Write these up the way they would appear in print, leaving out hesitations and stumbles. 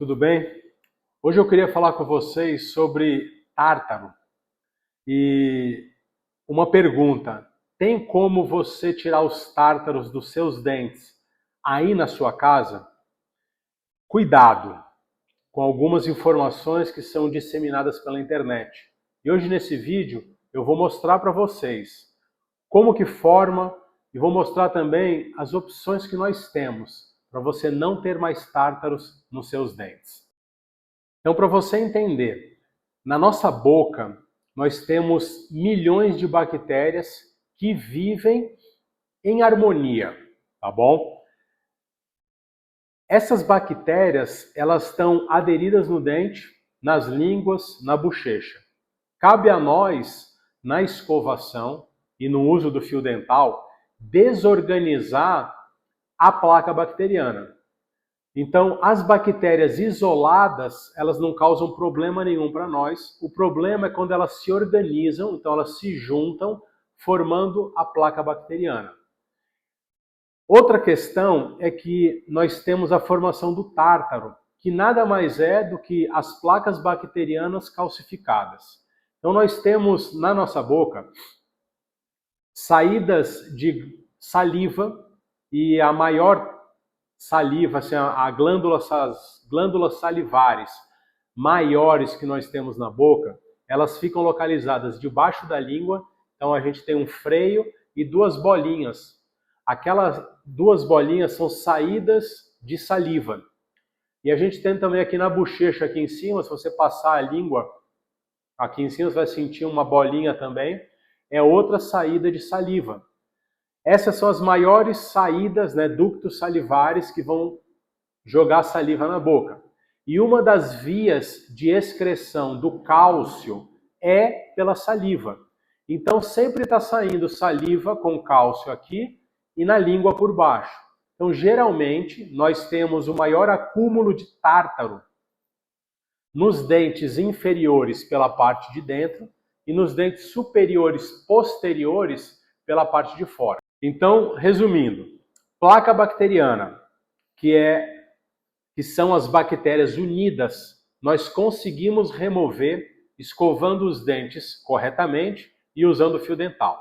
Tudo bem? Hoje eu queria falar com vocês sobre tártaro e uma pergunta: tem como você tirar os tártaros dos seus dentes aí na sua casa? Cuidado com algumas informações que são disseminadas pela internet. E hoje nesse vídeo eu vou mostrar para vocês como que forma e vou mostrar também as opções que nós temos para você não ter mais tártaros nos seus dentes. Então, para você entender, na nossa boca nós temos milhões de bactérias que vivem em harmonia, tá bom? Essas bactérias, elas estão aderidas no dente, nas línguas, na bochecha. Cabe a nós, na escovação e no uso do fio dental, desorganizar a placa bacteriana. Então, as bactérias isoladas, elas não causam problema nenhum para nós. O problema é quando elas se organizam, então elas se juntam, formando a placa bacteriana. Outra questão é que nós temos a formação do tártaro, que nada mais é do que as placas bacterianas calcificadas. Então, nós temos na nossa boca saídas de saliva e a maior saliva, assim, as glândulas salivares maiores que nós temos na boca, elas ficam localizadas debaixo da língua. Então a gente tem um freio e duas bolinhas. Aquelas duas bolinhas são saídas de saliva. E a gente tem também aqui na bochecha, aqui em cima, se você passar a língua aqui em cima, você vai sentir uma bolinha também. É outra saída de saliva. Essas são as maiores saídas, né, ductos salivares que vão jogar saliva na boca. E uma das vias de excreção do cálcio é pela saliva. Então sempre está saindo saliva com cálcio aqui e na língua por baixo. Então geralmente nós temos o maior acúmulo de tártaro nos dentes inferiores pela parte de dentro e nos dentes superiores posteriores pela parte de fora. Então, resumindo, placa bacteriana, que são as bactérias unidas, nós conseguimos remover escovando os dentes corretamente e usando o fio dental.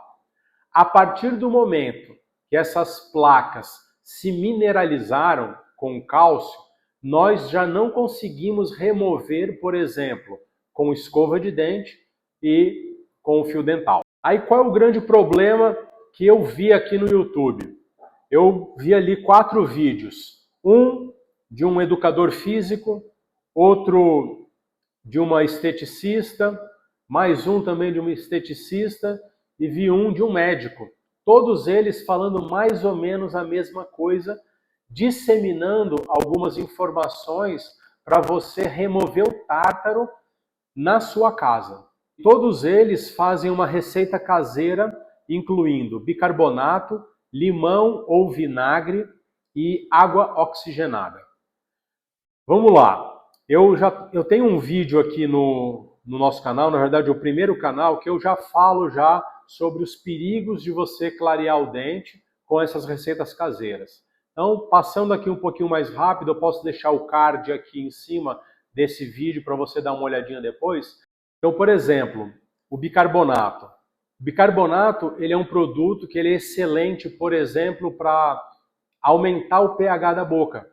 A partir do momento que essas placas se mineralizaram com cálcio, nós já não conseguimos remover, por exemplo, com escova de dente e com o fio dental. Aí qual é o grande problema que eu vi aqui no YouTube? Eu vi ali 4 vídeos. Um de um educador físico, outro de uma esteticista, mais um também de uma esteticista, e vi um de um médico. Todos eles falando mais ou menos a mesma coisa, disseminando algumas informações para você remover o tártaro na sua casa. Todos eles fazem uma receita caseira, incluindo bicarbonato, limão ou vinagre e água oxigenada. Vamos lá. Eu tenho um vídeo aqui no nosso canal, na verdade o primeiro canal, que eu já falo sobre os perigos de você clarear o dente com essas receitas caseiras. Então, passando aqui um pouquinho mais rápido, eu posso deixar o card aqui em cima desse vídeo para você dar uma olhadinha depois. Então, por exemplo, o bicarbonato. O bicarbonato, ele é um produto que ele é excelente, por exemplo, para aumentar o pH da boca.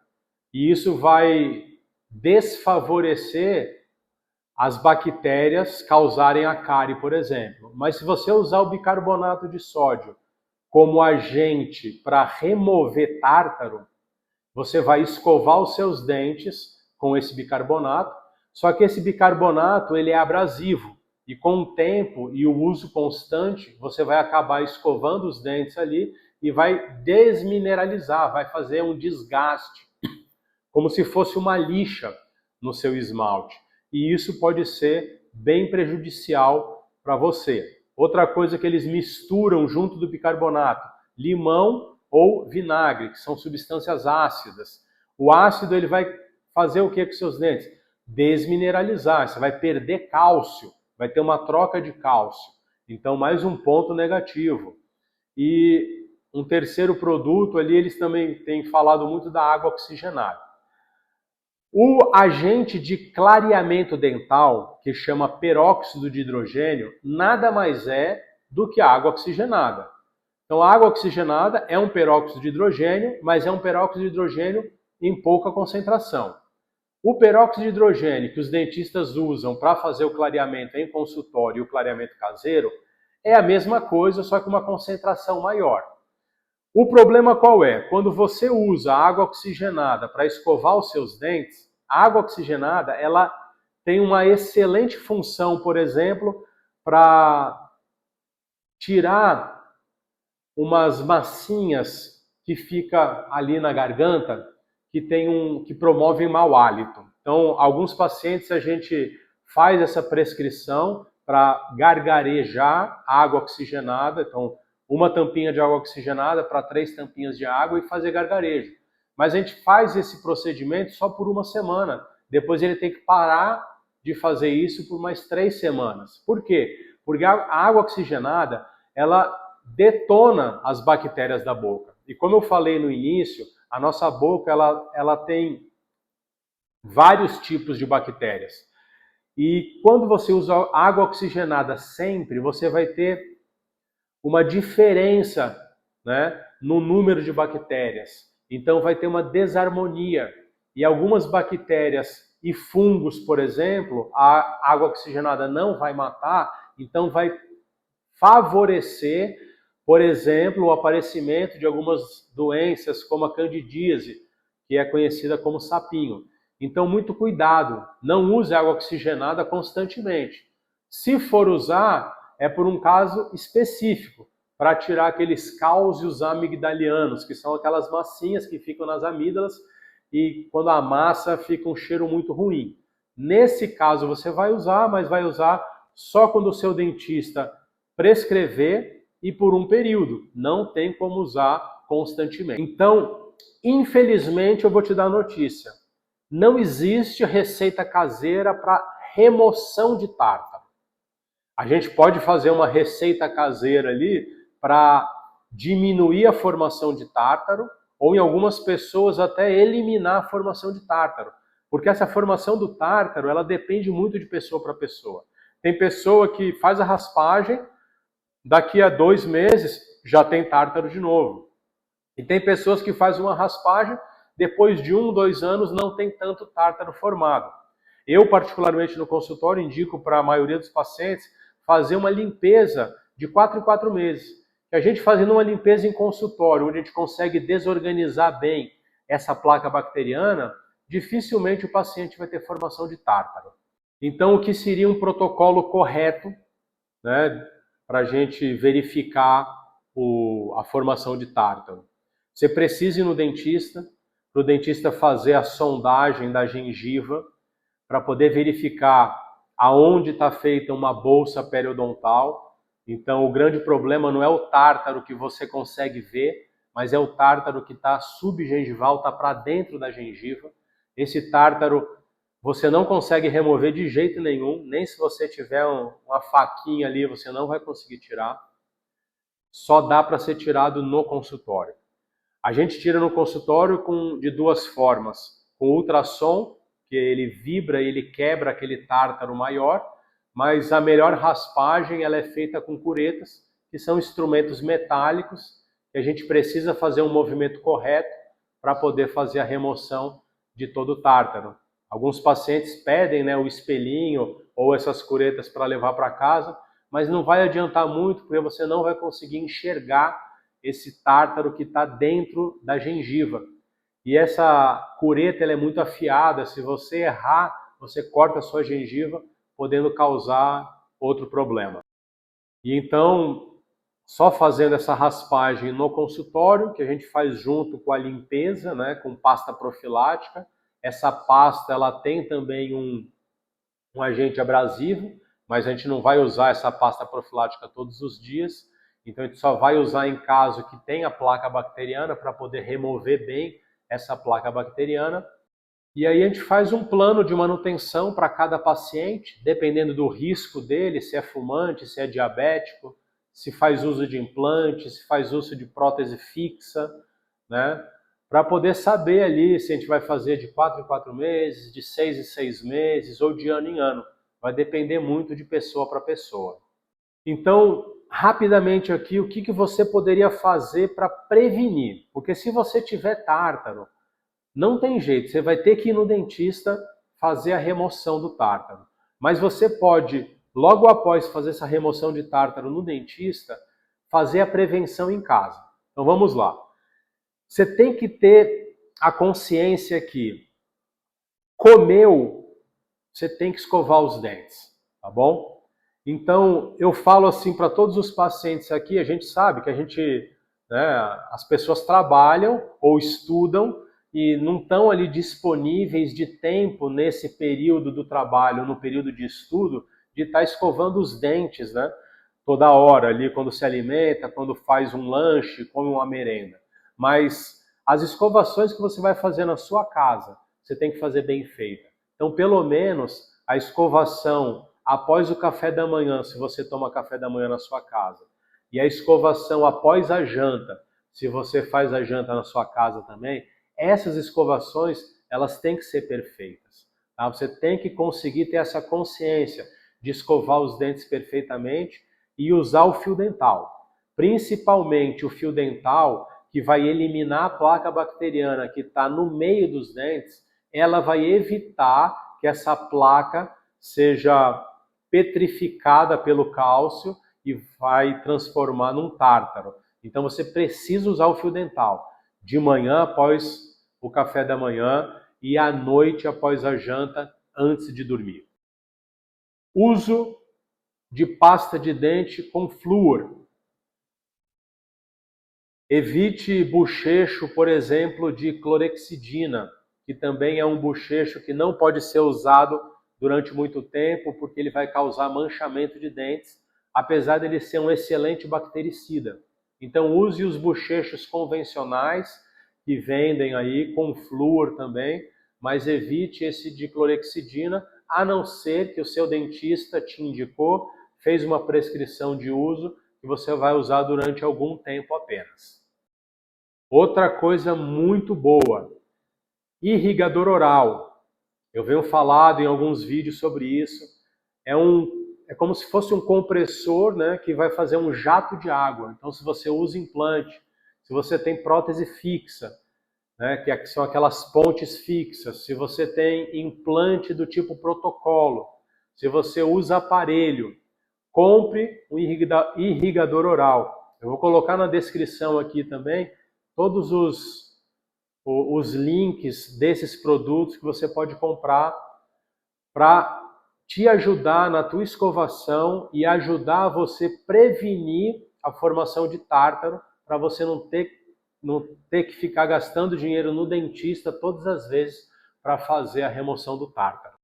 E isso vai desfavorecer as bactérias causarem a cárie, por exemplo. Mas se você usar o bicarbonato de sódio como agente para remover tártaro, você vai escovar os seus dentes com esse bicarbonato, só que esse bicarbonato ele é abrasivo e com o tempo e o uso constante, você vai acabar escovando os dentes ali e vai desmineralizar, vai fazer um desgaste, como se fosse uma lixa no seu esmalte. E isso pode ser bem prejudicial para você. Outra coisa que eles misturam junto do bicarbonato, limão ou vinagre, que são substâncias ácidas. O ácido ele vai fazer o que com seus dentes? Desmineralizar, você vai perder cálcio, vai ter uma troca de cálcio. Então, mais um ponto negativo. E um terceiro produto ali, eles também têm falado muito da água oxigenada. O agente de clareamento dental, que chama peróxido de hidrogênio, nada mais é do que a água oxigenada. Então, a água oxigenada é um peróxido de hidrogênio, mas é um peróxido de hidrogênio em pouca concentração. O peróxido de hidrogênio que os dentistas usam para fazer o clareamento em consultório e o clareamento caseiro é a mesma coisa, só que uma concentração maior. O problema qual é? Quando você usa água oxigenada para escovar os seus dentes, a água oxigenada ela tem uma excelente função, por exemplo, para tirar umas massinhas que fica ali na garganta que promovem mau hálito. Então, alguns pacientes a gente faz essa prescrição para gargarejar água oxigenada, então uma tampinha de água oxigenada para 3 tampinhas de água e fazer gargarejo. Mas a gente faz esse procedimento só por uma semana. Depois ele tem que parar de fazer isso por mais 3 semanas. Por quê? Porque a água oxigenada, ela detona as bactérias da boca. E como eu falei no início, a nossa boca ela tem vários tipos de bactérias. E quando você usa água oxigenada sempre, você vai ter uma diferença, né, no número de bactérias. Então vai ter uma desarmonia. E algumas bactérias e fungos, por exemplo, a água oxigenada não vai matar, então vai favorecer, por exemplo, o aparecimento de algumas doenças como a candidíase, que é conhecida como sapinho. Então, muito cuidado, não use água oxigenada constantemente. Se for usar, é por um caso específico, para tirar aqueles cáuseos amigdalianos, que são aquelas massinhas que ficam nas amígdalas e quando amassa fica um cheiro muito ruim. Nesse caso você vai usar, mas vai usar só quando o seu dentista prescrever e por um período. Não tem como usar constantemente. Então, infelizmente, eu vou te dar a notícia. Não existe receita caseira para remoção de tártaro. A gente pode fazer uma receita caseira ali para diminuir a formação de tártaro ou em algumas pessoas até eliminar a formação de tártaro. Porque essa formação do tártaro, ela depende muito de pessoa para pessoa. Tem pessoa que faz a raspagem, daqui a 2 meses já tem tártaro de novo. E tem pessoas que fazem uma raspagem, depois de 1, 2 anos não tem tanto tártaro formado. Eu, particularmente no consultório, indico para a maioria dos pacientes fazer uma limpeza de 4 em 4 meses. A gente fazendo uma limpeza em consultório, onde a gente consegue desorganizar bem essa placa bacteriana, dificilmente o paciente vai ter formação de tártaro. Então, o que seria um protocolo correto, né, para a gente verificar a formação de tártaro? Você precisa ir no dentista, para o dentista fazer a sondagem da gengiva, para poder verificar aonde está feita uma bolsa periodontal. Então, o grande problema não é o tártaro que você consegue ver, mas é o tártaro que está subgengival, está para dentro da gengiva. Esse tártaro você não consegue remover de jeito nenhum, nem se você tiver uma faquinha ali, você não vai conseguir tirar. Só dá para ser tirado no consultório. A gente tira no consultório de 2 formas. Com ultrassom, que ele vibra e ele quebra aquele tártaro maior, mas a melhor raspagem ela é feita com curetas, que são instrumentos metálicos, que a gente precisa fazer um movimento correto para poder fazer a remoção de todo o tártaro. Alguns pacientes pedem, né, o espelhinho ou essas curetas para levar para casa, mas não vai adiantar muito, porque você não vai conseguir enxergar esse tártaro que está dentro da gengiva. E essa cureta ela é muito afiada, se você errar, você corta a sua gengiva, podendo causar outro problema. E então, só fazendo essa raspagem no consultório, que a gente faz junto com a limpeza, né, com pasta profilática. Essa pasta ela tem também um agente abrasivo, mas a gente não vai usar essa pasta profilática todos os dias. Então a gente só vai usar em caso que tenha placa bacteriana para poder remover bem essa placa bacteriana. E aí a gente faz um plano de manutenção para cada paciente, dependendo do risco dele, se é fumante, se é diabético, se faz uso de implante, se faz uso de prótese fixa, né? para poder saber ali se a gente vai fazer de 4 em 4 meses, de 6 em 6 meses ou de ano em ano. Vai depender muito de pessoa para pessoa. Então, rapidamente aqui, o que você poderia fazer para prevenir? Porque se você tiver tártaro, não tem jeito, você vai ter que ir no dentista fazer a remoção do tártaro. Mas você pode, logo após fazer essa remoção de tártaro no dentista, fazer a prevenção em casa. Então vamos lá. Você tem que ter a consciência que comeu, você tem que escovar os dentes, tá bom? Então, eu falo assim para todos os pacientes aqui, a gente sabe que as pessoas trabalham ou estudam e não estão ali disponíveis de tempo nesse período do trabalho, no período de estudo, de estar escovando os dentes, né? Toda hora ali, quando se alimenta, quando faz um lanche, come uma merenda. Mas as escovações que você vai fazer na sua casa, você tem que fazer bem feita. Então, pelo menos, a escovação após o café da manhã, se você toma café da manhã na sua casa, e a escovação após a janta, se você faz a janta na sua casa também, essas escovações, elas têm que ser perfeitas. Tá? Você tem que conseguir ter essa consciência de escovar os dentes perfeitamente e usar o fio dental. Principalmente o fio dental, que vai eliminar a placa bacteriana que está no meio dos dentes, ela vai evitar que essa placa seja petrificada pelo cálcio e vai transformar num tártaro. Então você precisa usar o fio dental de manhã após o café da manhã e à noite após a janta antes de dormir. Uso de pasta de dente com flúor. Evite bochecho, por exemplo, de clorexidina, que também é um bochecho que não pode ser usado durante muito tempo, porque ele vai causar manchamento de dentes, apesar de ele ser um excelente bactericida. Então use os bochechos convencionais, que vendem aí com flúor também, mas evite esse de clorexidina, a não ser que o seu dentista te indicou, fez uma prescrição de uso, que você vai usar durante algum tempo apenas. Outra coisa muito boa, irrigador oral. Eu venho falado em alguns vídeos sobre isso. É como se fosse um compressor, né, que vai fazer um jato de água. Então, se você usa implante, se você tem prótese fixa, né, que são aquelas pontes fixas, se você tem implante do tipo protocolo, se você usa aparelho, compre um irrigador oral. Eu vou colocar na descrição aqui também todos os links desses produtos que você pode comprar para te ajudar na tua escovação e ajudar você prevenir a formação de tártaro, para você não ter que ficar gastando dinheiro no dentista todas as vezes para fazer a remoção do tártaro.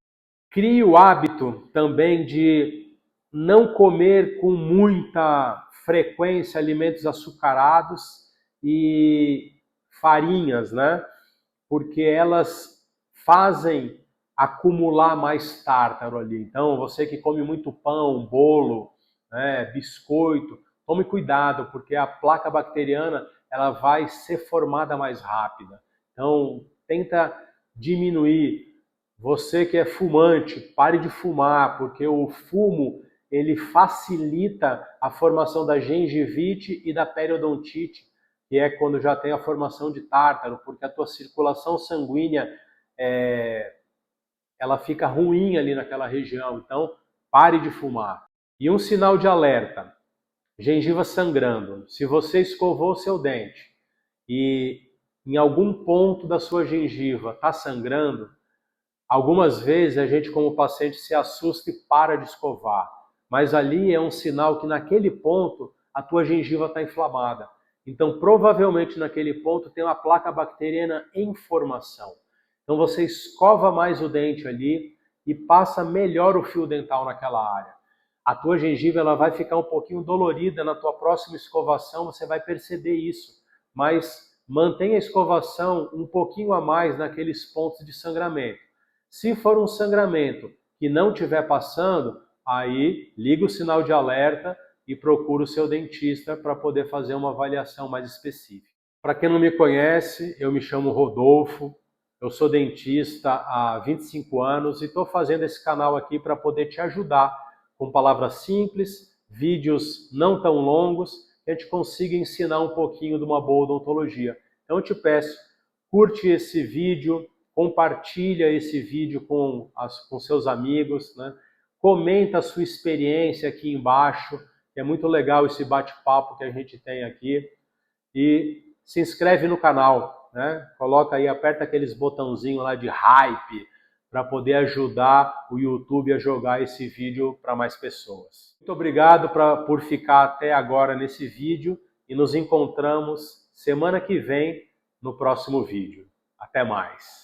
Crie o hábito também de não comer com muita frequência alimentos açucarados e farinhas, né? Porque elas fazem acumular mais tártaro ali. Então, você que come muito pão, bolo, né, biscoito, tome cuidado, porque a placa bacteriana ela vai ser formada mais rápida. Então, tenta diminuir. Você que é fumante, pare de fumar, porque o fumo ele facilita a formação da gengivite e da periodontite, que é quando já tem a formação de tártaro, porque a tua circulação sanguínea ela fica ruim ali naquela região. Então, pare de fumar. E um sinal de alerta, gengiva sangrando. Se você escovou o seu dente e em algum ponto da sua gengiva está sangrando, algumas vezes a gente como paciente se assusta e para de escovar. Mas ali é um sinal que naquele ponto a tua gengiva está inflamada. Então provavelmente naquele ponto tem uma placa bacteriana em formação. Então você escova mais o dente ali e passa melhor o fio dental naquela área. A tua gengiva ela vai ficar um pouquinho dolorida na tua próxima escovação, você vai perceber isso. Mas mantenha a escovação um pouquinho a mais naqueles pontos de sangramento. Se for um sangramento que não estiver passando, aí liga o sinal de alerta e procura o seu dentista para poder fazer uma avaliação mais específica. Para quem não me conhece, eu me chamo Rodolfo, eu sou dentista há 25 anos e estou fazendo esse canal aqui para poder te ajudar com palavras simples, vídeos não tão longos, que a gente consiga ensinar um pouquinho de uma boa odontologia. Então eu te peço, curte esse vídeo, compartilha esse vídeo com seus amigos, né? Comenta a sua experiência aqui embaixo, é muito legal esse bate-papo que a gente tem aqui. E se inscreve no canal, né? Coloca aí, aperta aqueles botãozinhos lá de hype para poder ajudar o YouTube a jogar esse vídeo para mais pessoas. Muito obrigado por ficar até agora nesse vídeo e nos encontramos semana que vem no próximo vídeo. Até mais!